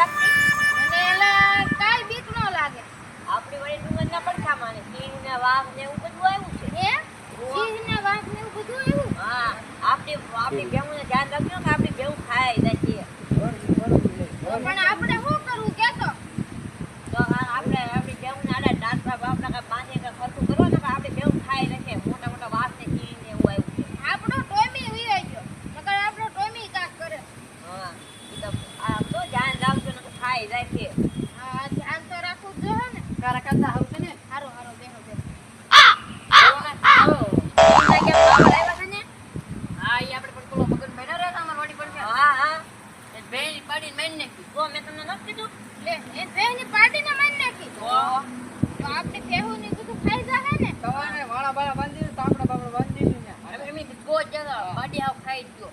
લાગતી? મને એલા કાઈ બીક ન લાગે. આપણી વળી ડુંગરના પડખામાં ને સિંહ ને વાઘ ને એવું બધું આવ્યું છે. હે સિંહ ને વાઘ ને એવું બધું આવ્યું? હા, આપણી ભેહુંને ધ્યાન રાખજો કે આપણી ભેહું ખાઈ જાય છે. પણ આપણે શું કરવું કેતો? તો આપણે આપણી ભેહુંને આડા ડાંસરા બાપડા કાંઈ બાંધે કે ખર્ચું કરવા ને આપણી ભેહું ખાઈ લેશે. મોટા મોટા વાઘ ને સિંહ ને એવું આવ્યું છે. આપણો ટોમી વિયો ગયો. નકર આપણો ટોમી કાક કરે. હા, ઈ તો આ તો ધ્યાન રાખજો ને ખાઈ જાય છે. હા, ધ્યાન તો રાખવું જ જોઈએ ને. કારા કરતા આવશે ને હારો હારો બેહો બેહો. હા ઈ આપણે પણ પેલો મગન બેઠા રહ્યા અમાર વાડી પર હા હા, એ ભેંસ પાડીને મારી નાખી તો મેં તમને નથી કીધું? લે એ ભેહની પાડીને મારી નાખી. તો તો આપણે ભેહુંની બધું ખાઈ જાહે ને. સવારે વાળા બાળા બાંધી દીધું તાપડા બાપડા બાંધી દીધું ને એમ એમ ગો જગા પાડી આવ ખાઈ ગયો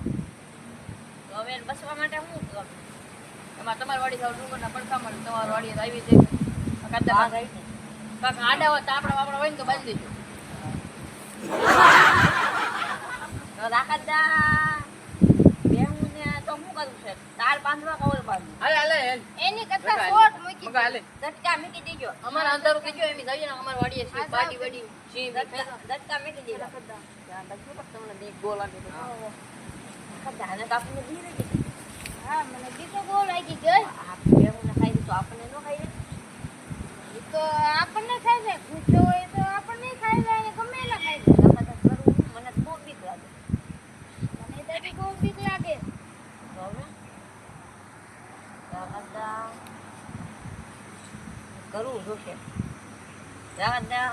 તો હવે એને બસવા માટે શું કરું? એમાં તમારી વાડી સાવ ડુંગરના પડખામાં તમારી વાડી આવી જાય કાદા વાઘ આવી ને. કાક આડા હોય તાપડા બાપડા હોય ને તો બાંધી દેજો તો રાખતા ભેહુંને તો શું કરવું છે? તાર બાંધવા કે ઓર બાંધવું? હાલે હાલે એની કરતા શોર્ટ મૂકી મગા હાલે ઝટકા મૂકી દેજો. અમારે અંધારું કીધું એમ જઈએ ને અમારી વાડીએ છે બાડી બાડી સિંહ ઝટકા મૂકી દેજો. ધ્યાન રાખજો કે તમને બીક ગો લાગે તો ધાને તો આપણને બી રહી ગઈ. હા મને બીકો બહુ લાગી ગઈ. આ ભેહુંને ખાઈ દે તો આપણને ન ખાઈ દે? ઈ તો આપણને ખાઈ જાય. ભૂખ્યો હોય તો આપણને ખાઈ જાય ને ગમે એલા ખાઈ જાય. રાખતા કરવું મને તો બહુ બીક લાગે. મને તો બી બહુ બીક લાગે. તો હવે રાખતા કરવું જોશે. રાખતા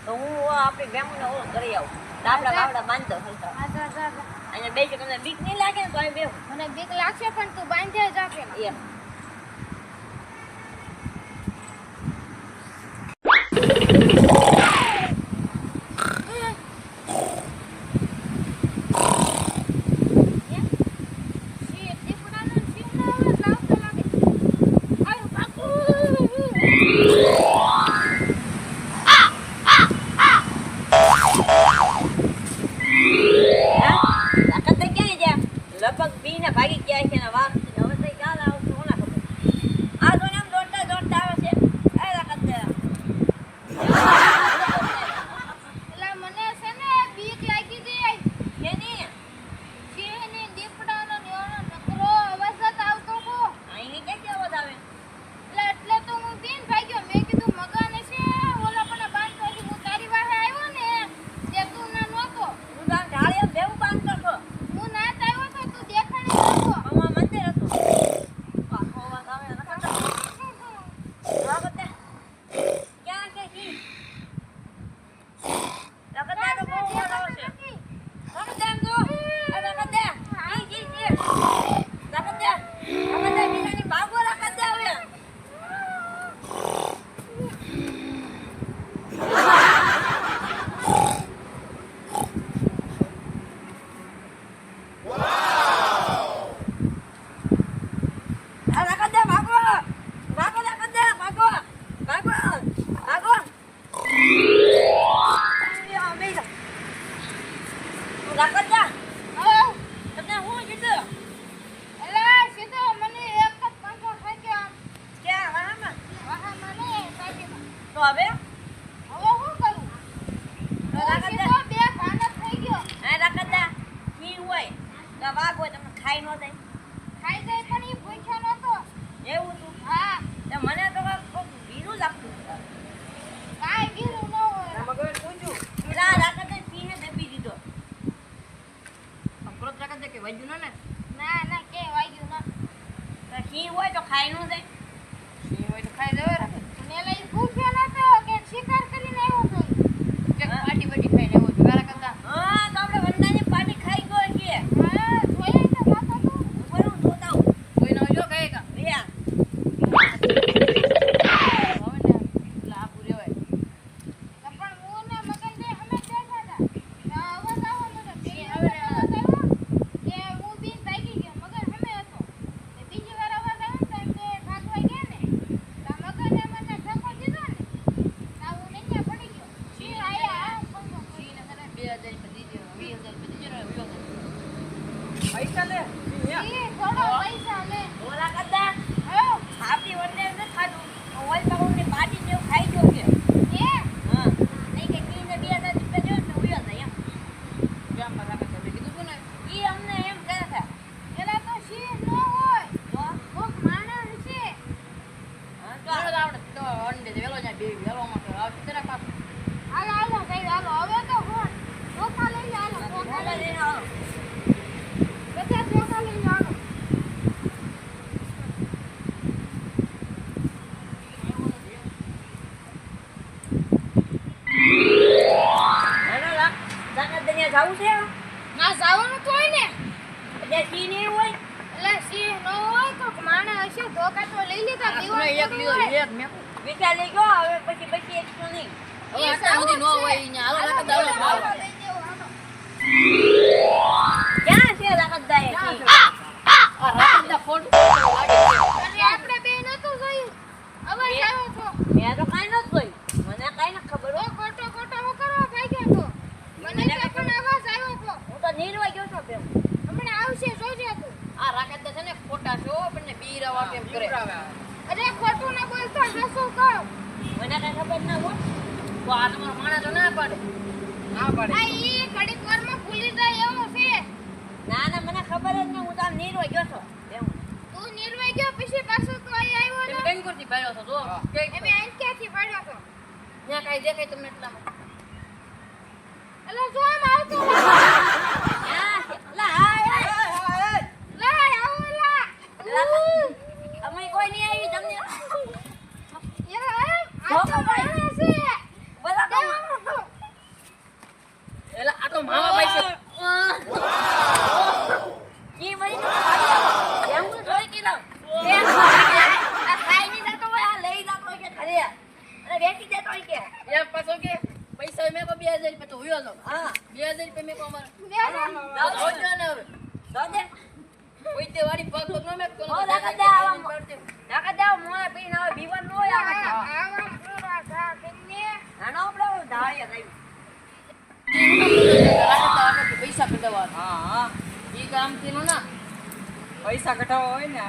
તો હું આપણી ભેહુંને ઓલો કરી આવું. તાપડા બાપડા બાંધતો હલતા. હા જા જા જા. અહીંયા બેસી તમને બીક નહીં લાગે ને તો અહીં બેહું. મને બીક લાગશે પણ તું બાંધે જ આપે. એમ. લગભગ બીને ભાગી ગયા છે ને વાઘ છે. હવે તો ક્યાં આવશે કોના ખબર? આ તો આમ દોડતા દોડતા આવે છે. એ રાખત દે. એલા મને છે ને બીક લાગી ગઈ. કેની? સિંહની દીપડાનો ને એનો નકરો અવાજ જ આવતો કો. અહીં ક્યાંથી અવાજ આવે? એટલે તો હું બીન ભાગ્યો. મેં કીધું મગાને છે ઓલા પણ બાંધતો હતી. હું તારી વાહે આવ્યો ને તે તું ના નહોતો. હું તો આમ ઢાળીએ ભેવું બાંધતો હતો. હું ના આવ્યો તો તું દેખાડી નહોતો. આમાં મંદિર હતું. આખો અવાજ આવે ને રાખત દે. રાખત દે. ક્યાં છે સિંહ? રાખત દે તો બહુ અવાજ આવે છે. રાખત દે આમ તો. આ રાખત દે. સિંહ. રાખત દે. રાખત દે. બીજાની ભાગો રાખત દે હવે. આ રાખત દે. ભાગો. ભાગો રાખત દે. ભાગો. ભાગો. ભાગો. યા બેજા. તું રાખત દે. આવ. તમને હું કીધું? એલા સીધો મને એક જ પંખો ખાઈ ગયો. ક્યાં વાહામાં? વાહા મને સાઈડમાં. તો હવે હવે શું કરું? તો રાખત દે. સીધો બે ભાન જ થઈ ગયો. આ રાખત દે. સિંહ હોય તો વાઘ હોય તમને ખાઈ ન જાય. ખાઈ જાય પણ ઈ ભૂખ્યો નહોતો. એવું તું? હા તો મને તો કોક બીરું લાગતું. કાંઈ ગીરું ન હોય. મગન પૂંજ્યું પેલા રાખત દે સિંહે દબી દીધો. અપરોત રાખે કે વાજ્યું ને ના ના કે વાગ્યું ના. તો સિંહ હોય તો ખાઈ ન જાય. સિંહ હોય તો ખાઈ દેવાય રાખે મને એલા ઈ ભૂખ્યો નહોતો કે શિકાર કરીને આવ્યો તો. કે પાટી બાટી ખાઈને આવ્યો છે કારા કરતા હા તો આપણે વંદાની પાટી ખાઈ ગયો છીએ. હા જોઈ તો ખાતો તો. ઉપર હું જોતા હું. કોઈ ન જો કહે કા રિયા. હવે ને પેલા આપું રેવાય પણ હું ને મગન બે અમે બેઠા હતા. અવાજ આવો નતો. બે હવે અવાજ આવ્યો કે હું બીન ભાગી ગયો. મગન અમે હતો. ને બીજી વાર અવાજ આવ્યો ને તો એમ બે ભાગવા ગયા ને. તો મગને મને ધક્કો દીધો ને. તો હું નીચે પડી ગયો. સિંહ આયા પંખો સિંહ ને તને 2000 રૂપિયા દીજો 20000 રૂપિયા દીજો ને પૈસા લે સિંહ સિંહ થોડો પૈસા લે. સિંહ હોય એટલે સિંહ ન હોય તો માણસ હશે ધોકા તો લઈ લીધા આ દીવાલ તમે એક થોડું લીધો હોય. એક મેં વિચાર લઈ ગયો હવે પછી એકલું નહીં હવે અત્યાર સુધી ન હોય અહીંયા હાલો લાકડા દાડો હાલો, ભાવ લઈ દેવું, હાલો. ક્યાં છે લાકતદાએ સિંહ? આ રાખડા ખોટું લાગે છે અને આપણે બે નતું જોયું અવાજ આવ્યો તો મેં તો કાંઈ નહોતું જોયું. મને કાંઈ નથી ખબર હો. ખોટો ખોટો હું કરવા ભાગ્યા તો મને તો પણ અવાજ આવ્યો તો હું તો નીરવા ગયો છું પેલો. હમણાં આવશે જોજે તું આ રાખડા છે ને ખોટા છે હો પણ બીરાવા કેમ કરે અરે ખોટું ના બોલતો જસું કહો મને કાંઈ ખબર ના હોય. તો આ તમારો માણસ તો ના પાડે ના પાડે આ ઈ ઘડીક વારમાં ભૂલી જાય એવો છે ના ના મને ખબર જ નહીં. હું તો આમ નીરવા ગયો છું એવું. તું નિર્વાય ગયો પછી પાછો તો અહીં આવ્યો તમે ને કઈ કરતી ભાડ્યો છો જો કે અમે અહીં ક્યાંથી પડ્યો તો ત્યાં કાઈ દેખાય તમને એટલામાં એટલે જો આમ આવતો હા, લા, હાય, હાય. લાય આવો લા અમે કોઈ નહીં આવી તમને યાર આ તો માણસ છે બધા તો એલા આ તો મામા ભાઈ છે ઈ મરી તો એમ હું જોઈ કિલો આ ખાઈ નહીં જતો હોય આ લઈ જતો હોય કે ઘરે અને વેચી દેતો હોય કે એક પાછો કે પૈસા મેં કો 2000 રૂપિયા તો હુયો તો હા 2000 રૂપિયા મેં કો અમારે જાઓ, જોજો ને હવે તો દે કોઈ તે વાડી પગ પગ ન મેં કોનો હો, રાખી દે, આવા. નાકા દેવ મોય પીને હવે બીવન નો હોય આમાં આવા પૂરા ઘા કરીને આનો આપણે ધાળિયા થઈ પૈસા કઢાવવા હા ઈ કામ થી નો ના પૈસા કઢાવવા હોય ને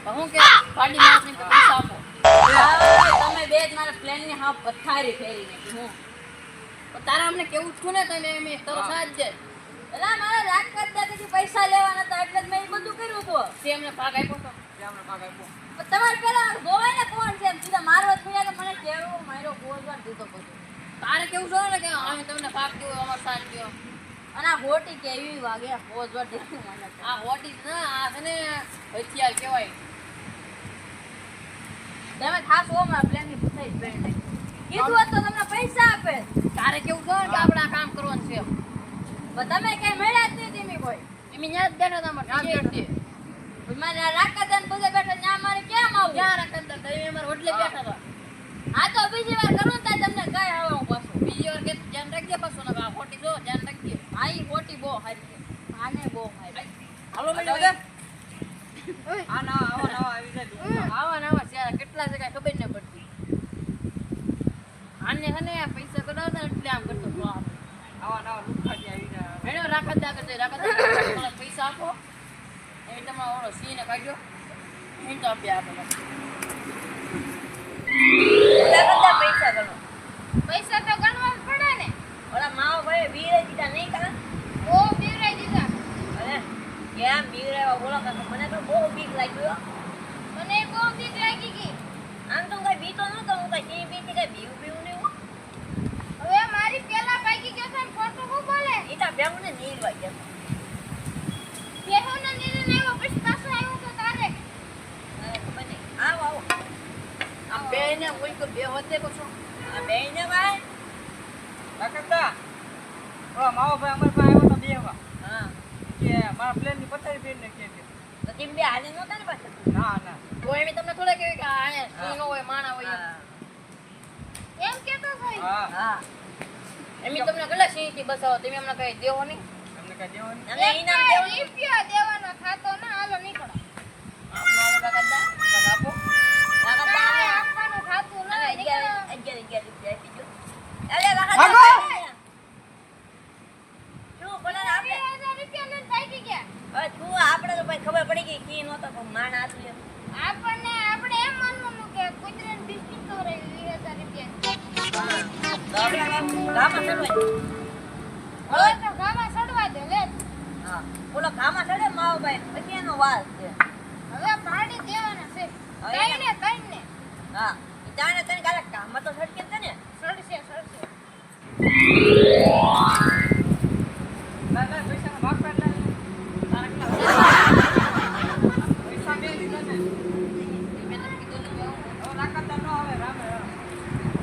તો હું કે ગાડી માણસ ને પૈસા આપો તમે બે જ મારા પ્લેન ની હા પથારી ફેરી નાખી હું તો તારા અમને કેવું છું ને તને એમ તારો સાથ દે એલા મારા રાત કરતા પછી પૈસા લેવાના હતા એટલે જ મેં ઈ બધું કર્યું હતું તે અમને ભાગ આપ્યો તો ત્યાં ભાગ આપ્યો પણ તમારે પેલા જોવાય ને કોણ છે એમ સીધા મારો થયા તો મને કેવું મારો ગોળવાર દીધો બધું તારે કેવું છે ને કે અમે તમને ભાગ દેવો અમારો સાથ દો અને આ હોટી કેવી વાગે ગોળવાર દીધું મને તો. આ વોટ ઇઝ ના આ છે ને હથિયાર કહેવાય તમે ખાસ હો મારા પ્લેન ની પૂછાઈ જ બેન કીધું હોત તો તમને પૈસા આપે તારે કેવું છે કે આપણે આ કામ કરવાનું છે પણ તમે કઈ મળ્યા જ નહીં ધીમી કોઈ એમ ન્યા જ બેઠા હતા અમારે ન્યા જ ટિકિટ પણ મારે રાખા દે ને બધે બેઠા ત્યાં મારે કેમ આવું ક્યાં રાખતા તમે અમારે હોટલે બેઠા હતા આ તો બીજી વાર કરું ને ત્યાં તમને કઈ આવે હું પાછું બીજી વાર કે ધ્યાન રાખજે પાછો ને આ ખોટી જો ધ્યાન રાખજે આ ઈ હોટી બહુ હારી છે આને બહુ હારી હાલો આ મેડમ ના આવા નવા આવી જાય આવા ને આવા છે કેટલા છે કાંઈ ખબર ન પડતી આને હને પૈસા કઢાવતા ને એટલે આમ કરતો હતો આમ. આવા નવા લુખાજી આવી જાય મેડમ રાખત પૈસા આપો એ તમારો ઓલો સિંહને કાઢ્યો હિંટ આપ્યા આપણે બધા પૈસા ગણો પૈસા તો ગણવા જ પડે ને ઓલા માવો ભાઈ વીરે દીધા નહીં કા ઓ બીવરાઈ દીધા અરે કેમ બીવરેવા બોલો કાકા મને તો બહુ બીક લાગ્યું હો. મને બહુ બીક લાગી ગઈ આમ તો કઈ બીતો નતો હું કઈ સિંહ બીતી કઈ બીવું બીવું નહીં હો. હવે મારી પેલા ભાગી ગયો છે ને ખોટું શું બોલે ઈ તો ભેગું ને નીરવા ગયા બેહોનો નિર્ણય આવ્યો પછી પાછો આવ્યો તો તારે મને ખબર નહીં આવો આવો આમ બે ને કોઈ બે હોતે કશો આ બેયને ભાઈ રાખતા ઓ માવો ભાઈ અમાર પાસે આવ્યો તો બેવા હા કે મારા પ્લેન ની પથારી ફેર ને કે તો તેમ બે હાલે નહોતા ને પાછા ના ના તો એમ તમને થોડા કહેવાય કે આ સિંહ નો હોય માણા હોય એમ. હા એમ કેતો થઈ હા હા એમ તમને કેટલા સિંહ થી બસાવો તમે અમને કઈ દેવો નહીં તમને કઈ દેવાની અને ઈનામ દેવું નહીં. રૂપિયા દેવાનો થાતો ના હાલો નીકળો આપનો ઓલો કાકા દા કાકા આપો રાખત દે કાંઈ આને. આપવાનું થાતું અને ના નીકળો 11 રૂપિયા આપી દો. અરે રાખત ભાગો! દે. શું બોલે ને આપણે 2000 રૂપિયા લઈને ભાગી ગયા હવે તું આપણે તો ભાઈ ખબર પડી ગઈ કી નહોતો પણ માણા હતું એમ. આપણે એમ માનવાનું કે કુતરાને બિસ્કિટ ખવડાવી 2000 રૂપિયા હા તો આપણે ગામમાં ચડવાય. હવે તો ગામાં સડવા દે લે હા બોલો ગામમાં ચડે માવો ભાઈ પછી એનો વાલ છે હવે ભાડી દેવાના છે કઈ ને હા ઈ જાણે તને કાલે ગામમાં તો સડકે જ છે ને સડશે ના ના પૈસા ભાગ પાડ લે તારા કેટલા પૈસા બે દીધા ને મેં તને કીધું ને જાઓ. હવે રાખતા ન આવે રામે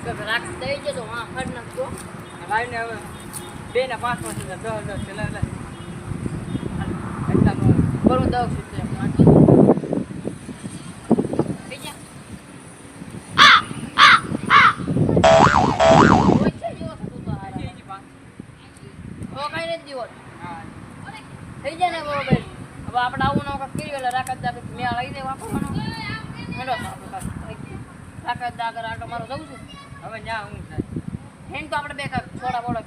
કે રાખ દઈ જજો હા ફળ નાખજો લાઈને હવે 2 ને 5 વર્ષ 10 ચલા લે એટલા નો બરોબર દઉં છું તે માટે. થઈ ગયા? રોજ છે જેવો થતું તો હારા. હજી હજી પાંચ. તો કાંઈ નથી જીવો. હા. થઈ જાય ને બરોબર. હવે આપણે આવું નવું કંઈક કર્યું એટલે રાખત દા મેં લઈ દે વાપરવાનો. હેડો તો આપણે પાછું. રાખત દા આગળ આટો મારો જવું છું. હવે ન્યા હું થાય. હેન તો આપણે બે કાંઈક થોડા બોડા